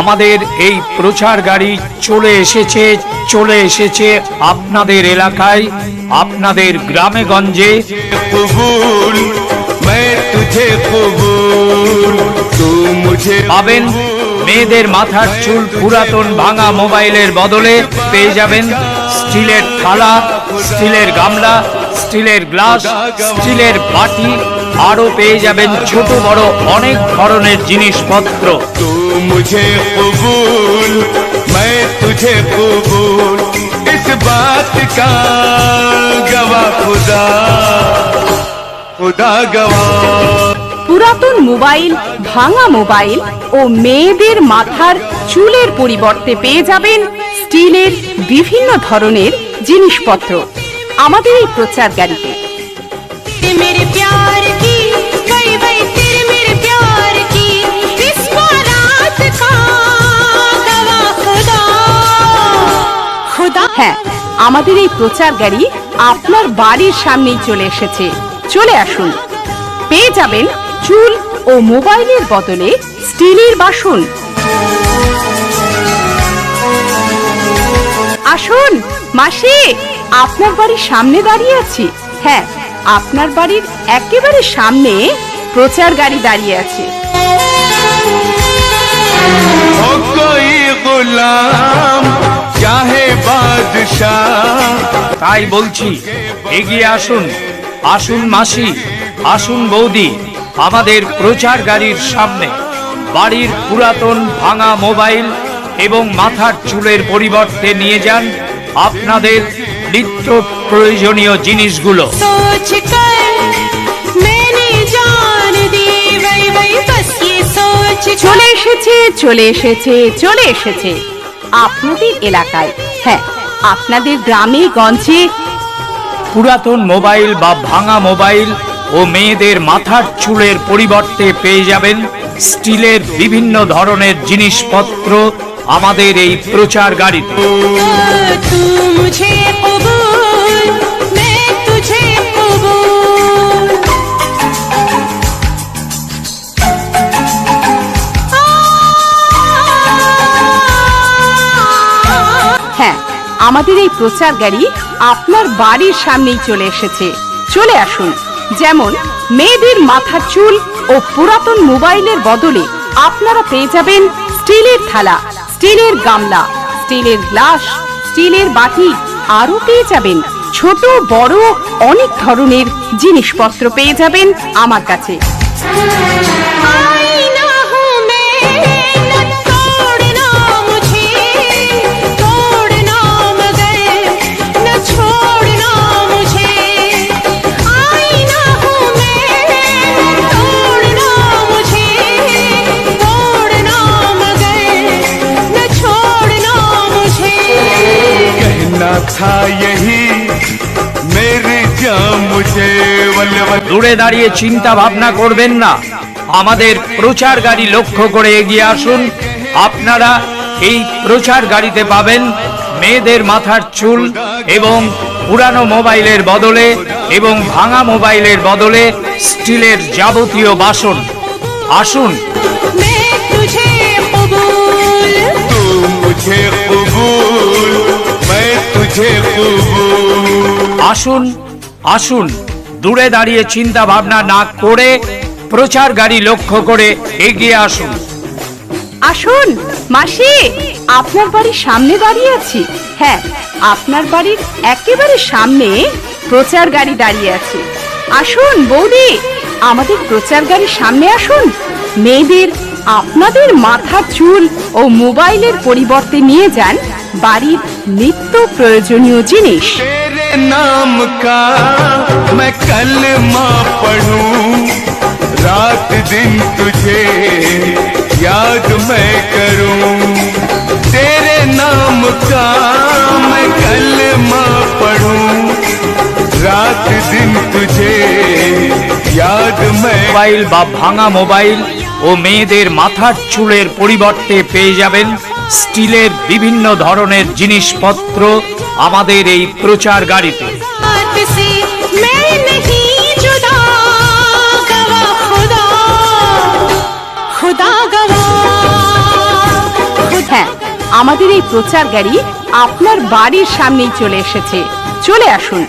আমাদের এই প্রচার গাড়ি চলে এসেছে আপনাদের এলাকায়, আপনাদের গ্রামে গঞ্জে। পাবেন মেয়েদের মাথার চুল পুরাতন ভাঙা মোবাইলের বদলে পেয়ে যাবেন স্টিলের থালা, স্টিলের গামলা, স্টিলের গ্লাস, স্টিলের বাটি, আরো পেয়ে যাবেন ছোট বড় অনেক ধরনের জিনিসপত্র। मुझे कबूल मैं तुझे कबूल इस बात का गवाह खुदा खुदा गवाह। পুরাতন মোবাইল, ভাঙা মোবাইল ও মেয়েদের মাথার চুলের পরিবর্তে পেয়ে যাবেন স্টিলের বিভিন্ন ধরনের জিনিসপত্র আমাদের এই প্রচার গাড়িতে। হ্যাঁ, আমাদের এই প্রচার গাড়ি আপনার বাড়ির সামনেই চলে এসেছে। চলে আসুন, পেয়ে যাবেন চুল ও মোবাইলের বদলে স্টিলের বাসন। আসুন মাসি, আপনার বাড়ির সামনে দাঁড়িয়ে আছি। হ্যাঁ, আপনার বাড়ির একেবারে সামনে প্রচার গাড়ি দাঁড়িয়ে আছে। তাই বলছি, এগিয়ে আসুন, আসুন মাসি, আসুন বৌদি, আমাদের প্রচার গাড়ির সামনে বাড়ির পুরাতন ভাঙা মোবাইল এবং মাথার চুলের পরিবর্তে নিয়ে যান আপনাদের নিত্য প্রয়োজনীয় জিনিসগুলো। চলে এসেছে, চলে এসেছে, চলে এসেছে আপনাদের এলাকায়। হ্যাঁ, আপনাদের গ্রামে গঞ্জে পুরাতন মোবাইল বা ভাঙা মোবাইল ও মেয়েদের মাথার চুলের পরিবর্তে পেয়ে যাবেন স্টিলের বিভিন্ন ধরনের জিনিসপত্র আমাদের এই প্রচার গাড়িতে। হ্যাঁ, আমাদের এই প্রচার গাড়ি আপনার বাড়ির সামনেই চলে এসেছে। চলে আসুন, যেমন মেয়েদের মাথার চুল ও পুরাতন মোবাইলের বদলে আপনারা পেয়ে যাবেন স্টিলের থালা, স্টিলের গামলা, স্টিলের গ্লাস, স্টিলের বাটি, আরো পেয়ে যাবেন ছোট বড় অনেক ধরনের জিনিসপত্র পেয়ে যাবেন আমার কাছে। দূরে দাঁড়িয়ে চিন্তা ভাবনা করবেন না, আমাদের প্রচার গাড়ি লক্ষ্য করে এগিয়ে আসুন। আপনারা এই প্রচার গাড়িতে পাবেন মেয়েদের মাথার চুল এবং পুরানো মোবাইলের বদলে এবং ভাঙা মোবাইলের বদলে স্টিলের যাবতীয় বাসন। আসুন, আসুন, আসুন, দূরে দাঁড়িয়ে চিন্তা ভাবনা না করে প্রচার গাড়ি লক্ষ্য করে এগিয়ে আসুন। আসুন মাসি, আপনার বাড়ির সামনে দাঁড়িয়ে আছি। হ্যাঁ, আপনার বাড়ির একেবারে সামনে প্রচার গাড়ি দাঁড়িয়ে আছে। আসুন বৌদি, আমাদের প্রচার গাড়ির সামনে আসুন। মেয়েদের আপনাদের মাথার চুল ও মোবাইলের পরিবর্তে নিয়ে যান বাড়ির নিত্য প্রয়োজনীয় জিনিস। नाम का मैं कलमा पढ़ूं, रात दिन तुझे याद मैं करूं। तेरे नाम का मैं कलमा पढ़ूं, रात दिन तुझे याद मैं। মোবাইল বা ভাঙা মোবাইল ও মেয়েদের মাথার চুলের পরিবর্তে পেয়ে যাবেন স্টিলের বিভিন্ন ধরনের জিনিসপত্র আমাদের এই প্রচার গাড়িতে। আমাদের এই প্রচার গাড়ি আপনার বাড়ির সামনেই চলে এসেছে। চলে আসুন।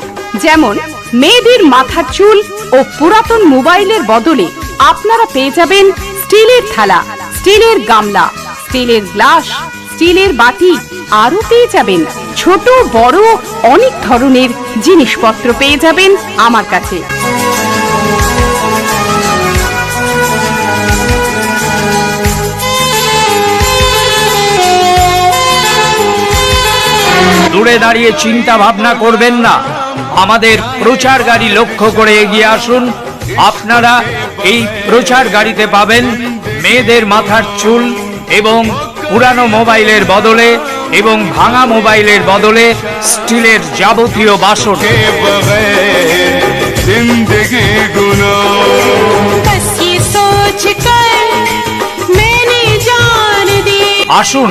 যেমন মেয়েদের মাথার চুল ও পুরাতন মোবাইলের বদলে আপনারা পেয়ে যাবেন স্টিলের থালা, স্টিলের গামলা, স্টিলের গ্লাস, স্টিলের বাটি, আরো পেয়ে যাবেন ছোট বড় অনেক ধরনের জিনিসপত্র পেয়ে যাবেন আমার কাছে। দূরে দাঁড়িয়ে চিন্তা ভাবনা করবেন না, আমাদের প্রচার গাড়ি লক্ষ্য করে এগিয়ে আসুন। আপনারা এই প্রচার গাড়িতে পাবেন মেয়েদের মাথার চুল এবং পুরানো মোবাইলের বদলে এবং ভাঙা মোবাইলের বদলে স্টিলের যাবতীয় বাসন। जिंदगी गुनो बस ये सोच कर मैंने जान दी। আসুন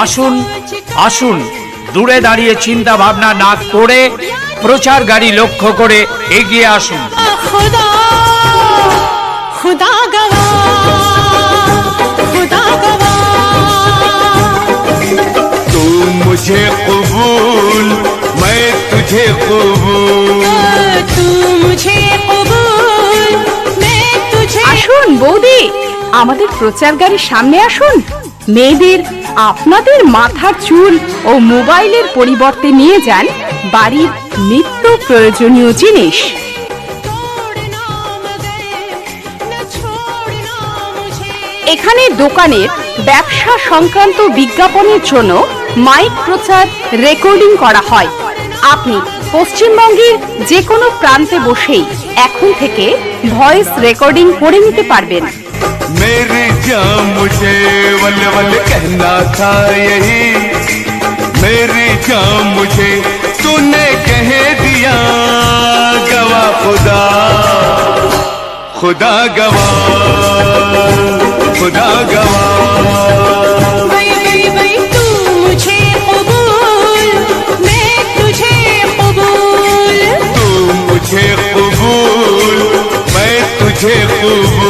আসুন আসুন, দূরে দাঁড়িয়ে চিন্তা ভাবনা না করে প্রচার গাড়ি লক্ষ্য করে এগিয়ে আসুন। खुदा खुदा गवाह, खुदा गवाह। तू मुझे कबूल, मैं तुझे कबूल। तू मुझे कबूल, मैं तुझे। আসুন বৌদি, আমাদের প্রচার গাড়ির সামনে আসুন। মেয়েদের আপনাদের মাথার চুল ও মোবাইলের পরিবর্তে নিয়ে যান বাড়ির নিত্য প্রয়োজনীয় জিনিস। छोड़ना मगर न छोड़ना मुझे। এখানে দোকানের ব্যবসা সংক্রান্ত বিজ্ঞাপনের জন্য মাইক প্রচার রেকর্ডিং করা হয়। আপনি পশ্চিমবঙ্গের যে কোনো প্রান্তে বসেই এখন থেকে ভয়েস রেকর্ডিং করে নিতে পারবেন। मेरी जान मुझे वल वल कहना था यही, मेरी जान मुझे तूने कह दिया, गवा खुदा खुदा गवा, खुदा गवा। वही वही वही तू मुझे कबूल, मैं तुझे कबूल। तू मुझे कबूल, मैं तुझे कबूल।